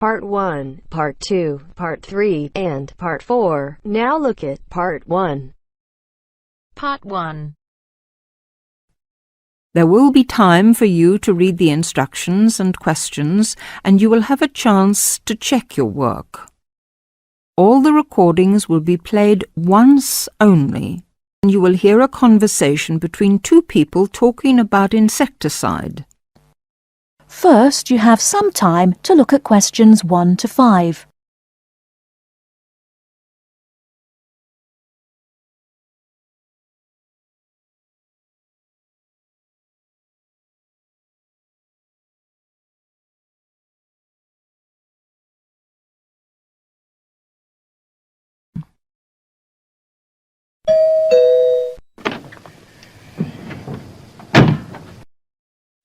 Part 1, Part 2, Part 3, and Part 4. Now look at Part 1. Part 1. There will be time for you to read the instructions and questions, and you will have a chance to check your work. All the recordings will be played once only, and you will hear a conversation between two people talking about insecticide. First, you have some time to look at questions 1 to 5.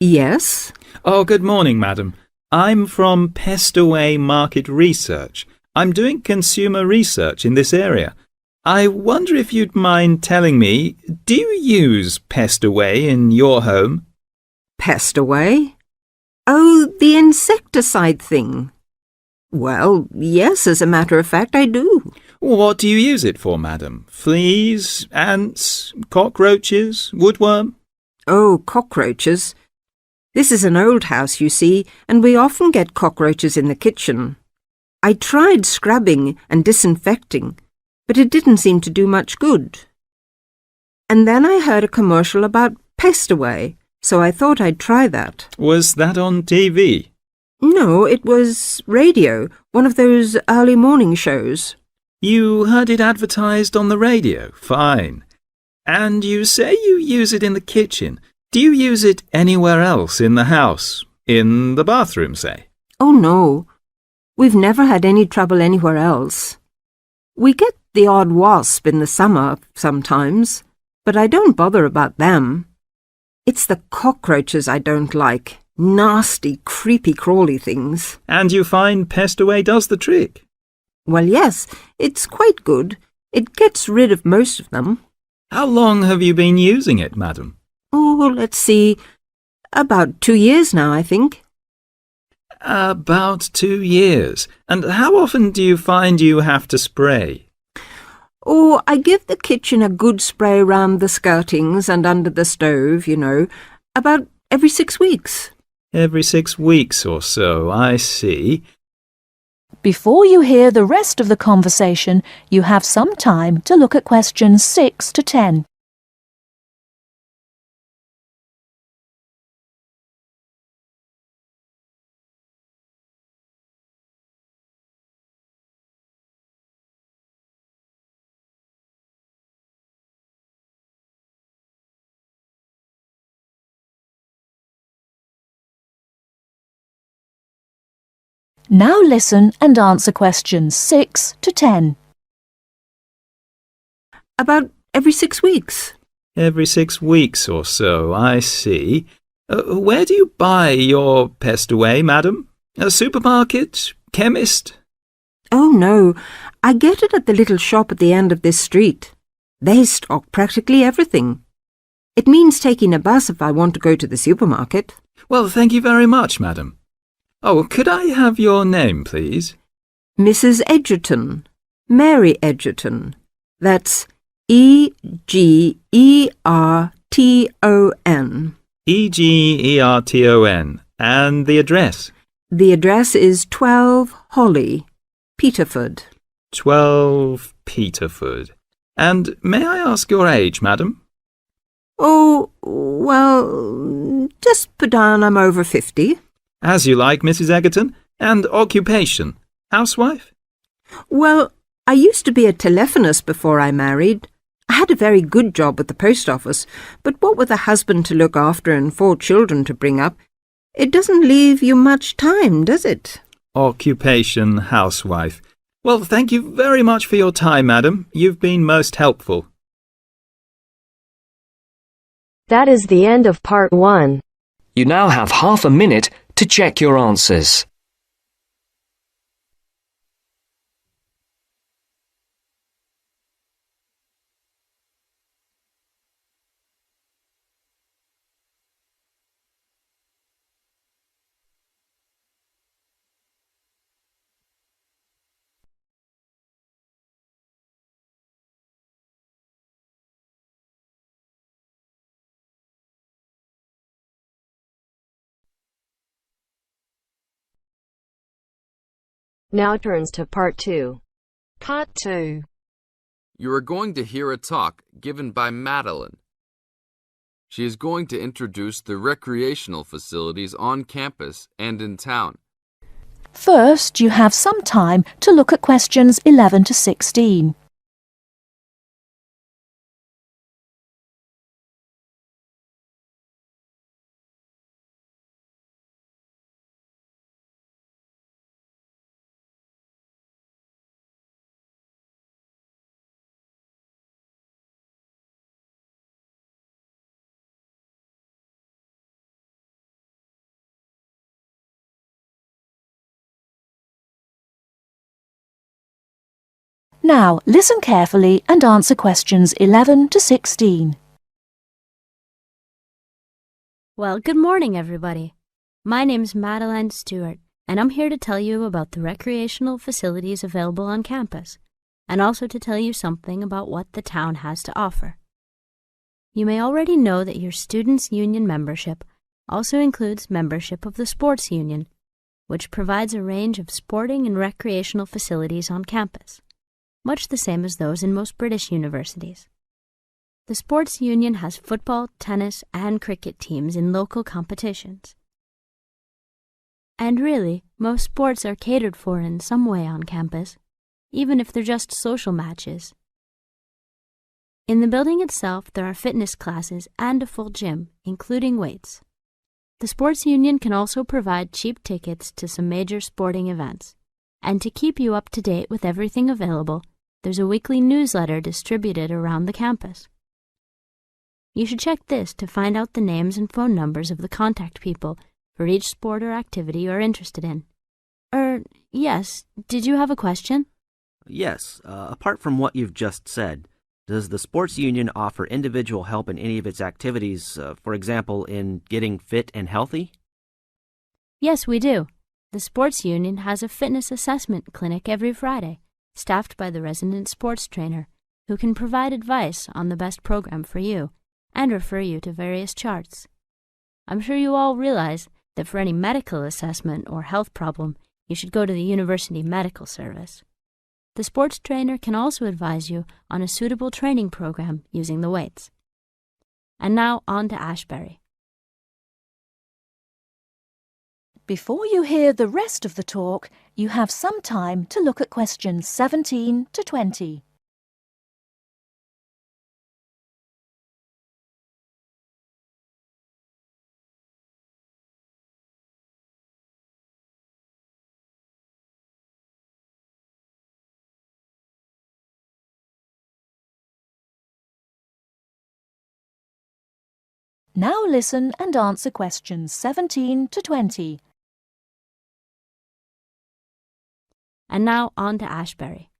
Yes? Oh, good morning, madam. I'm from Pestaway Market Research. I'm doing consumer research in this area. I wonder if you'd mind telling me, do you use Pestaway in your home? Pestaway? Oh, the insecticide thing. Well, yes, as a matter of fact, I do. What do you use it for, madam? Fleas, ants, cockroaches, woodworm? Oh, cockroaches. This is an old house, you see, and we often get cockroaches in the kitchen. I tried scrubbing and disinfecting, but it didn't seem to do much good. And then I heard a commercial about Pestaway, so I thought I'd try that. Was that on TV? No, it was radio, one of those early morning shows. You heard it advertised on the radio? Fine. And you say you use it in the kitchen. Do you use it anywhere else in the house? In the bathroom, say? Oh, no. We've never had any trouble anywhere else. We get the odd wasp in the summer sometimes, but I don't bother about them. It's the cockroaches I don't like. Nasty, creepy, crawly things. And you find Pestaway does the trick? Well, yes, it's quite good. It gets rid of most of them. How long have you been using it, madam? Oh, let's see. About 2 years now, I think. About 2 years. And how often do you find you have to spray? Oh, I give the kitchen a good spray round the skirtings and under the stove, you know, about every 6 weeks. Every 6 weeks or so, I see. Before you hear the rest of the conversation, you have some time to look at questions 6 to 10. Now listen and answer questions 6 to 10. About every 6 weeks. Every 6 weeks or so, I see. Where do you buy your Pestaway, madam? A supermarket? Chemist? Oh, no. I get it at the little shop at the end of this street. They stock practically everything. It means taking a bus if I want to go to the supermarket. Well, thank you very much, madam. Oh, could I have your name, please? Mrs. Edgerton. Mary Edgerton. That's E-G-E-R-T-O-N. E-G-E-R-T-O-N. And the address? The address is 12 Holly, Peterford. 12 Peterford. And may I ask your age, madam? Oh, well, just put down I'm over 50. As you like, Mrs. Egerton. And occupation? Housewife? Well, I used to be a telephonist before I married. I had a very good job at the post office, but what with a husband to look after and 4 children to bring up, it doesn't leave you much time, does it? Occupation, housewife. Well, thank you very much for your time, madam. You've been most helpful. That is the end of Part 1. You now have half a minute to check your answers. Now turns to Part 2. Part 2. You are going to hear a talk given by Madeline. She is going to introduce the recreational facilities on campus and in town. First, you have some time to look at questions 11 to 16. Now, listen carefully and answer questions 11 to 16. Well, good morning, everybody. My name's Madeline Stewart, and I'm here to tell you about the recreational facilities available on campus, and also to tell you something about what the town has to offer. You may already know that your Students' Union membership also includes membership of the Sports Union, which provides a range of sporting and recreational facilities on campus, much the same as those in most British universities. The Sports Union has football, tennis, and cricket teams in local competitions. And really, most sports are catered for in some way on campus, even if they're just social matches. In the building itself, there are fitness classes and a full gym, including weights. The Sports Union can also provide cheap tickets to some major sporting events. And to keep you up to date with everything available, there's a weekly newsletter distributed around the campus. You should check this to find out the names and phone numbers of the contact people for each sport or activity you're interested in. Yes, did you have a question? Yes, apart from what you've just said, does the Sports Union offer individual help in any of its activities, for example, in getting fit and healthy? Yes, we do. The Sports Union has a fitness assessment clinic every Friday, staffed by the resident sports trainer, who can provide advice on the best program for you and refer you to various charts. I'm sure you all realize that for any medical assessment or health problem, you should go to the University Medical Service. The sports trainer can also advise you on a suitable training program using the weights. And now on to Ashbury. Before you hear the rest of the talk, you have some time to look at questions 17 to 20. Now listen and answer questions 17 to 20. And now on to Ashbury.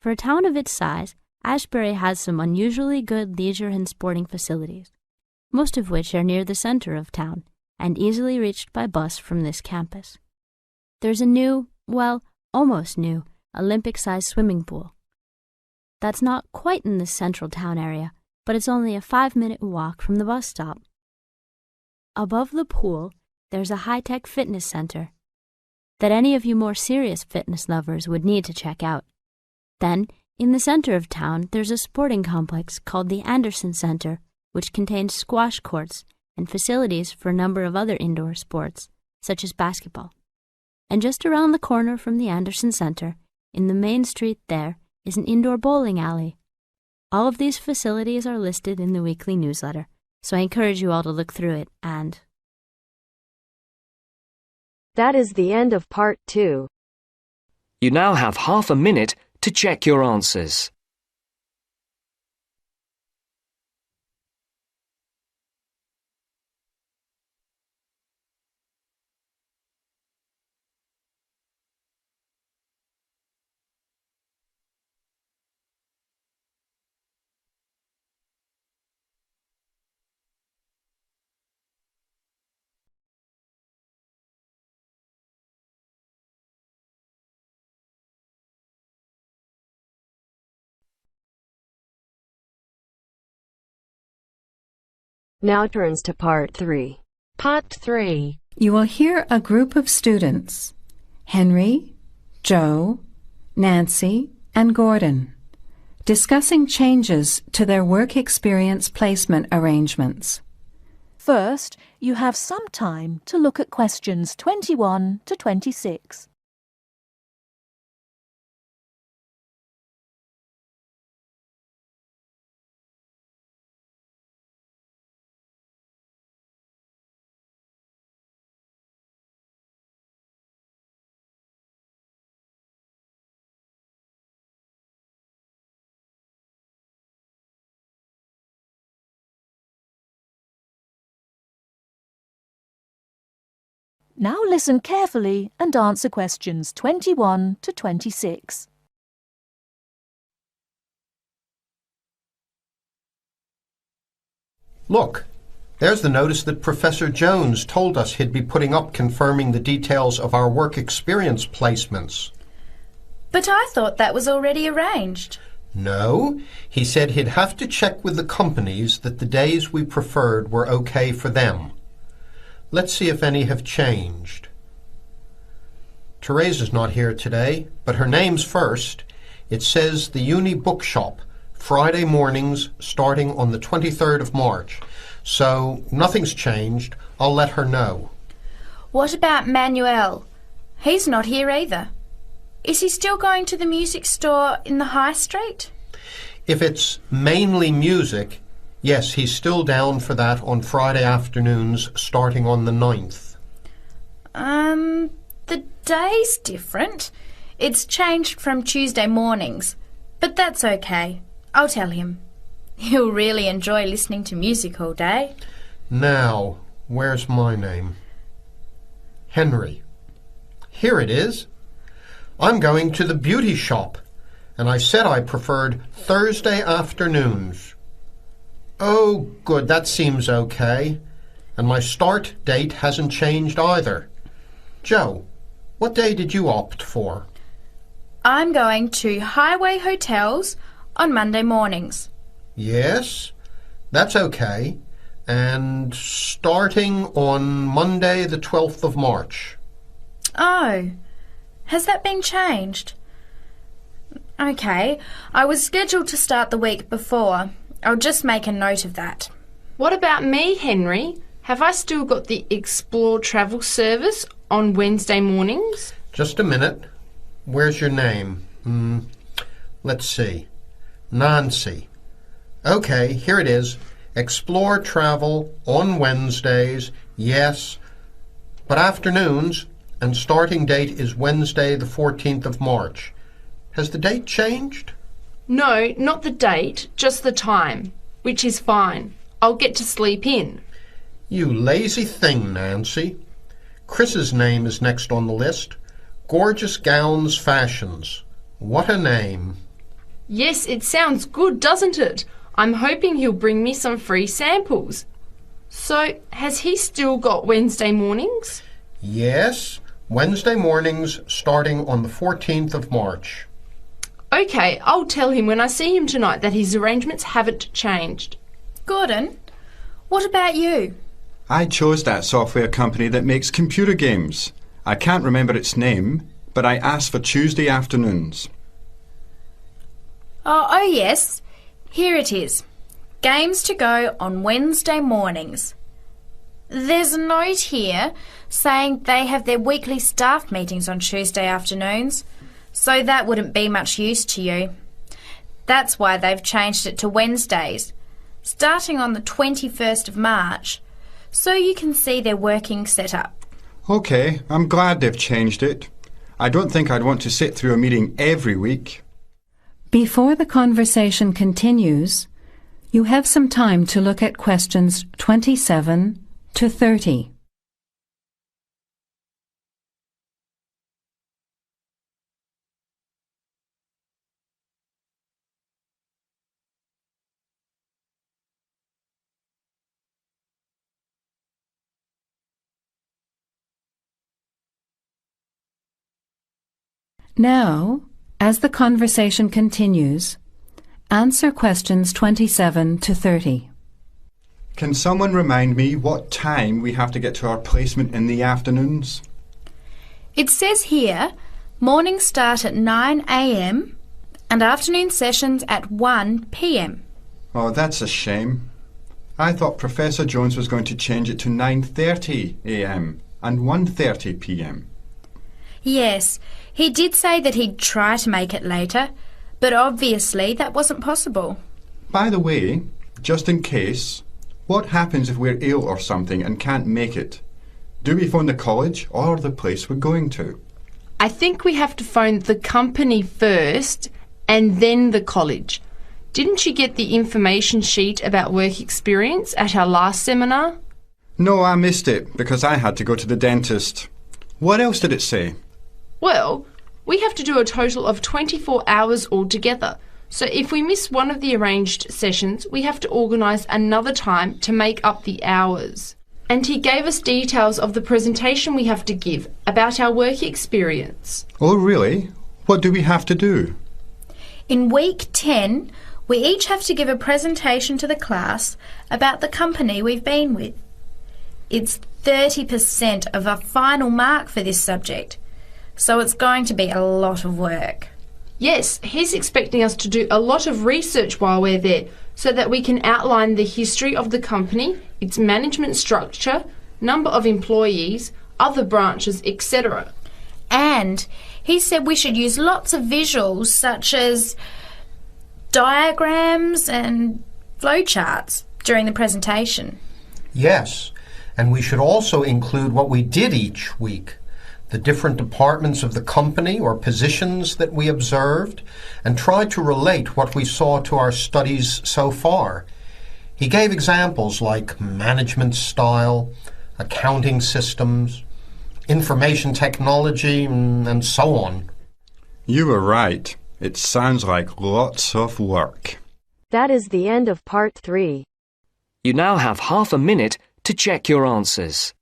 For a town of its size, Ashbury has some unusually good leisure and sporting facilities, most of which are near the center of town and easily reached by bus from this campus. There's a new, well, almost new, Olympic-sized swimming pool. That's not quite in the central town area, but it's only a 5-minute walk from the bus stop. Above the pool, there's a high-tech fitness center that any of you more serious fitness lovers would need to check out. Then, in the center of town, there's a sporting complex called the Anderson Center, which contains squash courts and facilities for a number of other indoor sports, such as basketball. And just around the corner from the Anderson Center, in the main street there, is an indoor bowling alley. All of these facilities are listed in the weekly newsletter, so I encourage you all to look through it and... That is the end of Part 2. You now have half a minute to check your answers. Now turns to Part 3. Part 3. You will hear a group of students, Henry, Joe, Nancy, and Gordon, discussing changes to their work experience placement arrangements. First, you have some time to look at questions 21 to 26. Now listen carefully and answer questions 21 to 26. Look, there's the notice that Professor Jones told us he'd be putting up confirming the details of our work experience placements. But I thought that was already arranged. No, he said he'd have to check with the companies that the days we preferred were okay for them. Let's see if any have changed. Teresa's not here today, but her name's first. It says the Uni Bookshop, Friday mornings starting on the 23rd of March. So nothing's changed. I'll let her know. What about Manuel? He's not here either. Is he still going to the music store in the high street? If it's mainly music, yes, he's still down for that on Friday afternoons starting on the 9th. The day's different. It's changed from Tuesday mornings, but that's okay. I'll tell him. He'll really enjoy listening to music all day. Now, where's my name? Henry. Here it is. I'm going to the beauty shop, and I said I preferred Thursday afternoons. Oh, good, that seems okay. And my start date hasn't changed either. Joe, what day did you opt for? I'm going to Highway Hotels on Monday mornings. Yes, that's okay. And starting on Monday the 12th of March. Oh, has that been changed? Okay, I was scheduled to start the week before. I'll just make a note of that. What about me, Henry? Have I still got the Explore travel service on Wednesday mornings? Just a minute. Where's your name? Let's see. Nancy. Okay, here it is. Explore travel on Wednesdays, yes, but afternoons, and starting date is Wednesday the 14th of March. Has the date changed? No, not the date, just the time, which is fine. I'll get to sleep in. You lazy thing, Nancy. Chris's name is next on the list. Gorgeous Gowns Fashions. What a name. Yes, it sounds good, doesn't it? I'm hoping he'll bring me some free samples. So, has he still got Wednesday mornings? Yes, Wednesday mornings starting on the 14th of March. Okay, I'll tell him when I see him tonight that his arrangements haven't changed. Gordon, what about you? I chose that software company that makes computer games. I can't remember its name, but I asked for Tuesday afternoons. Oh, yes. Here it is. Games to go on Wednesday mornings. There's a note here saying they have their weekly staff meetings on Tuesday afternoons, so that wouldn't be much use to you. That's why they've changed it to Wednesdays, starting on the 21st of March, so you can see their working setup. OK, I'm glad they've changed it. I don't think I'd want to sit through a meeting every week. Before the conversation continues, you have some time to look at questions 27 to 30. Now, as the conversation continues, answer questions 27 to 30. Can someone remind me what time we have to get to our placement in the afternoons? It says here Mornings start at 9 a.m. and afternoon sessions at 1 p.m. Oh, that's a shame. I thought Professor Jones was going to change it to 9:30 a.m. and 1:30 p.m. Yes, he did say that he'd try to make it later, but obviously that wasn't possible. By the way, just in case, what happens if we're ill or something and can't make it? Do we phone the college or the place we're going to? I think we have to phone the company first and then the college. Didn't you get the information sheet about work experience at our last seminar? No, I missed it because I had to go to the dentist. What else did it say? Well, we have to do a total of 24 hours altogether. So if we miss one of the arranged sessions, we have to organise another time to make up the hours. And he gave us details of the presentation we have to give about our work experience. Oh, really? What do we have to do? In week 10, we each have to give a presentation to the class about the company we've been with. It's 30% of our final mark for this subject, so it's going to be a lot of work. Yes, he's expecting us to do a lot of research while we're there so that we can outline the history of the company, its management structure, number of employees, other branches, etc. And he said we should use lots of visuals such as diagrams and flowcharts during the presentation. Yes, and we should also include what we did each week, the different departments of the company or positions that we observed, and try to relate what we saw to our studies so far. He gave examples like management style, accounting systems, information technology, and so on. You were right. It sounds like lots of work. That is the end of part 3. You now have half a minute to check your answers.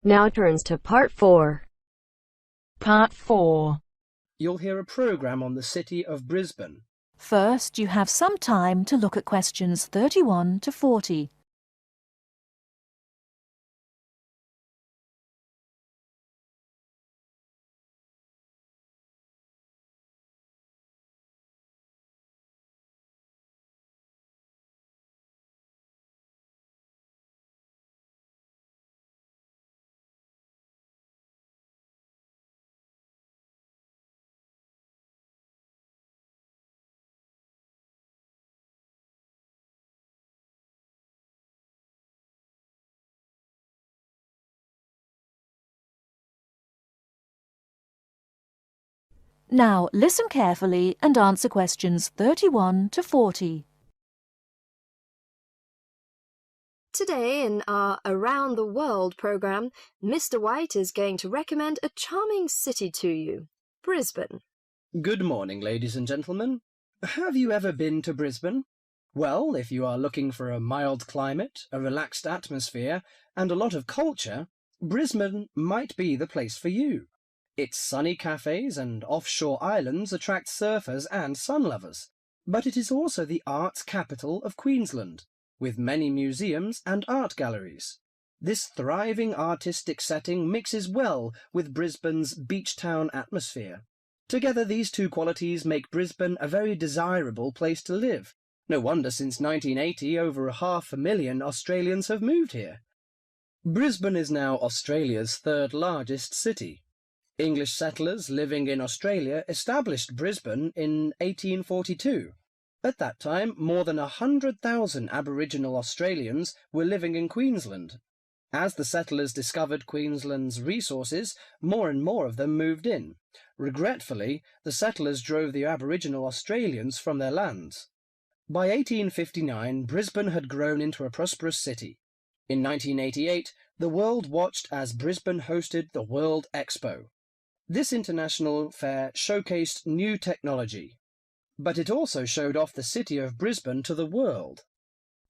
Now turns to part 4. Part 4. You'll hear a programme on the city of Brisbane. First, you have some time to look at questions 31 to 40. Now listen carefully and answer questions 31 to 40. Today in our Around the World program, Mr. White is going to recommend a charming city to you, Brisbane. Good morning, ladies and gentlemen. Have you ever been to Brisbane? Well, if you are looking for a mild climate, a relaxed atmosphere, and a lot of culture, Brisbane might be the place for you. Its sunny cafes and offshore islands attract surfers and sun lovers, but it is also the arts capital of Queensland, with many museums and art galleries. This thriving artistic setting mixes well with Brisbane's beach town atmosphere. Together, these two qualities make Brisbane a very desirable place to live. No wonder since 1980 over 500,000 Australians have moved here. Brisbane is now Australia's third largest city. English settlers living in Australia established Brisbane in 1842. At that time, more than 100,000 Aboriginal Australians were living in Queensland. As the settlers discovered Queensland's resources, more and more of them moved in. Regretfully, the settlers drove the Aboriginal Australians from their lands. By 1859, Brisbane had grown into a prosperous city. In 1988, the world watched as Brisbane hosted the World Expo. This international fair showcased new technology, but it also showed off the city of Brisbane to the world.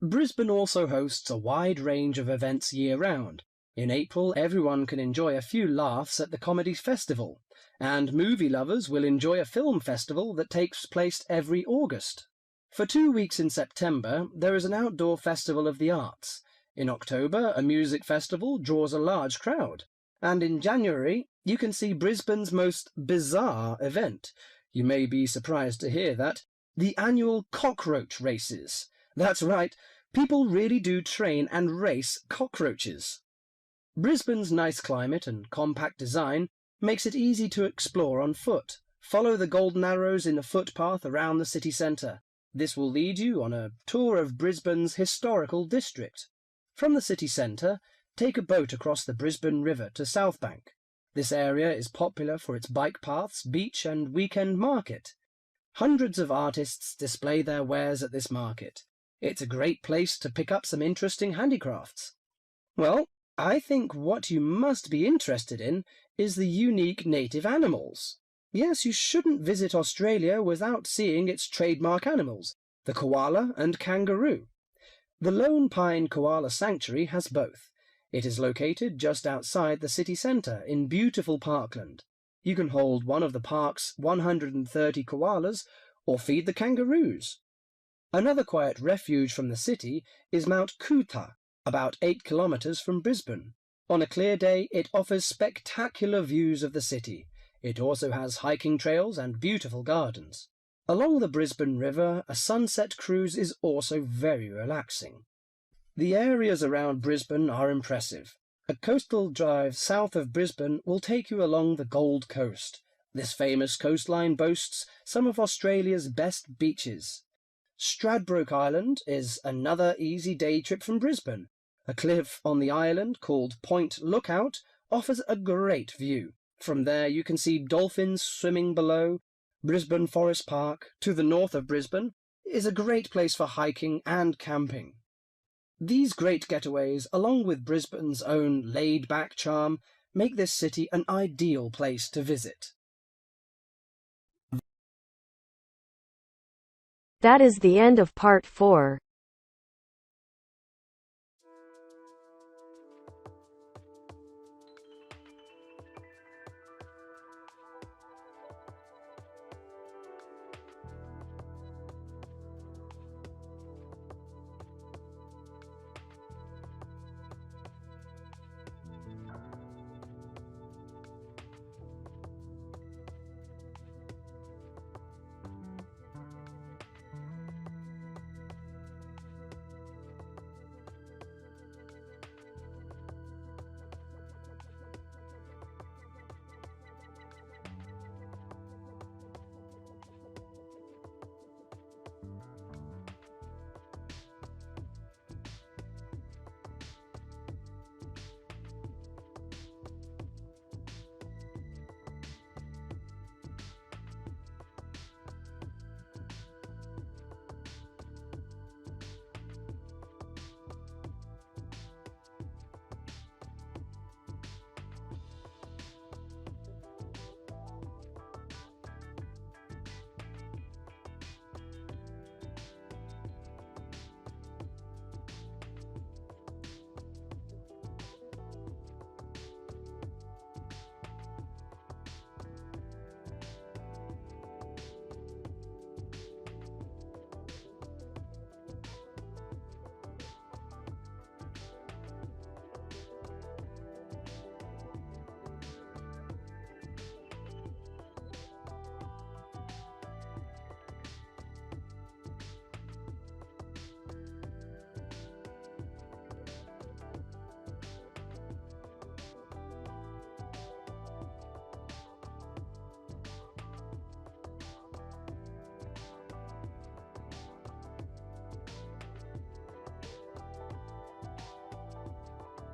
Brisbane also hosts a wide range of events year-round. In April, everyone can enjoy a few laughs at the Comedy Festival, and movie lovers will enjoy a film festival that takes place every August. For 2 weeks in September, there is an outdoor festival of the arts. In October, a music festival draws a large crowd. And in January, you can see Brisbane's most bizarre event. You may be surprised to hear that. The annual cockroach races. That's right, people really do train and race cockroaches. Brisbane's nice climate and compact design makes it easy to explore on foot. Follow the golden arrows in the footpath around the city centre. This will lead you on a tour of Brisbane's historical district. From the city centre, take a boat across the Brisbane River to South Bank. This area is popular for its bike paths, beach and weekend market. Hundreds of artists display their wares at this market. It's a great place to pick up some interesting handicrafts. Well, I think what you must be interested in is the unique native animals. Yes, you shouldn't visit Australia without seeing its trademark animals, the koala and kangaroo. The Lone Pine Koala Sanctuary has both. It is located just outside the city centre in beautiful parkland. You can hold one of the park's 130 koalas or feed the kangaroos. Another quiet refuge from the city is Mount Coot-tha, about 8 kilometres from Brisbane. On a clear day, it offers spectacular views of the city. It also has hiking trails and beautiful gardens. Along the Brisbane River, a sunset cruise is also very relaxing. The areas around Brisbane are impressive. A coastal drive south of Brisbane will take you along the Gold Coast. This famous coastline boasts some of Australia's best beaches. Stradbroke Island is another easy day trip from Brisbane. A cliff on the island called Point Lookout offers a great view. From there you can see dolphins swimming below. Brisbane Forest Park, to the north of Brisbane, is a great place for hiking and camping. These great getaways, along with Brisbane's own laid-back charm, make this city an ideal place to visit. That is the end of part 4.